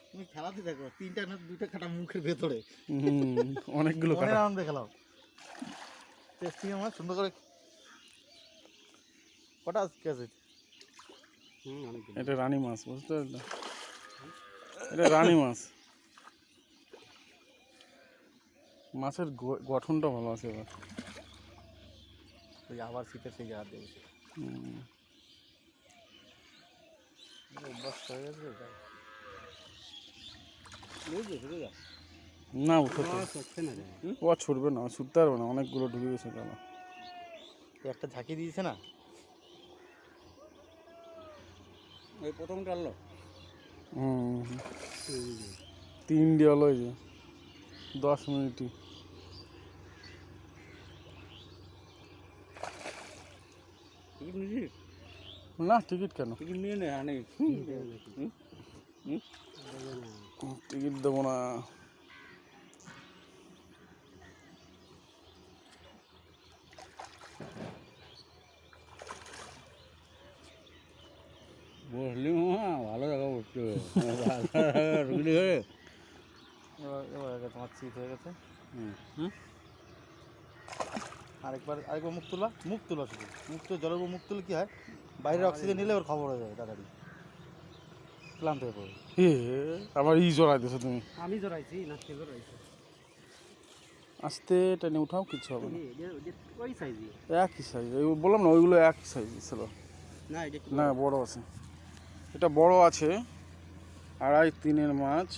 তুমি খেলাতে দেখো, তিনটা না দুইটা কাটা মুখের ভেতরে অনেকগুলো মনের আনন্দে খেলাও। টেস্টিং আমার সুন্দর করে কটা আজকে আছে? এটা রানী মাছ, বুঝতে পারলে? এটা রানী মাছ। মাছের গঠনটা ভালো আছে এবার। ওই আবার শীতের সেই জায়গা দেবে অভ্যাস হয়ে গেছে। না ও আর ছুটবে না, ছুটতে পারবে না, অনেকগুলো ঢুকে গেছে জালা। একটা ঝাঁকি দিয়েছে না, ওই প্রথম টানলো। তিনটি হলো এই যে 10 মিনিটই। না টিকিট কেন? টিকিট নিয়ে নে, আনে টিকিট দেবো না। বসলি মামা, ভালো জায়গা বসতে এবার তোমার চিট হয়ে গেছে। হুম আরেকবার মুখ তোলা শুধু মুখ তো জলের উপর মুখ তুলে কী হয়, বাইরের অক্সিজেন নিলে ওর খবর হয়ে যাবে তাড়াতাড়ি, ক্লান্ত হয়ে পড়বে। আবার জড়াই দিছো তুমি। আমি জড়াইছি না, সে জড়াইছে। আস্তে টেনে উঠাও, কিছু হবে না। ওই সাইজই একই সাইজ, বললাম না ওইগুলো এক সাইজ ছিল না, এটা না, বড় আছে, এটা বড় আছে 2.5-3 মাছ।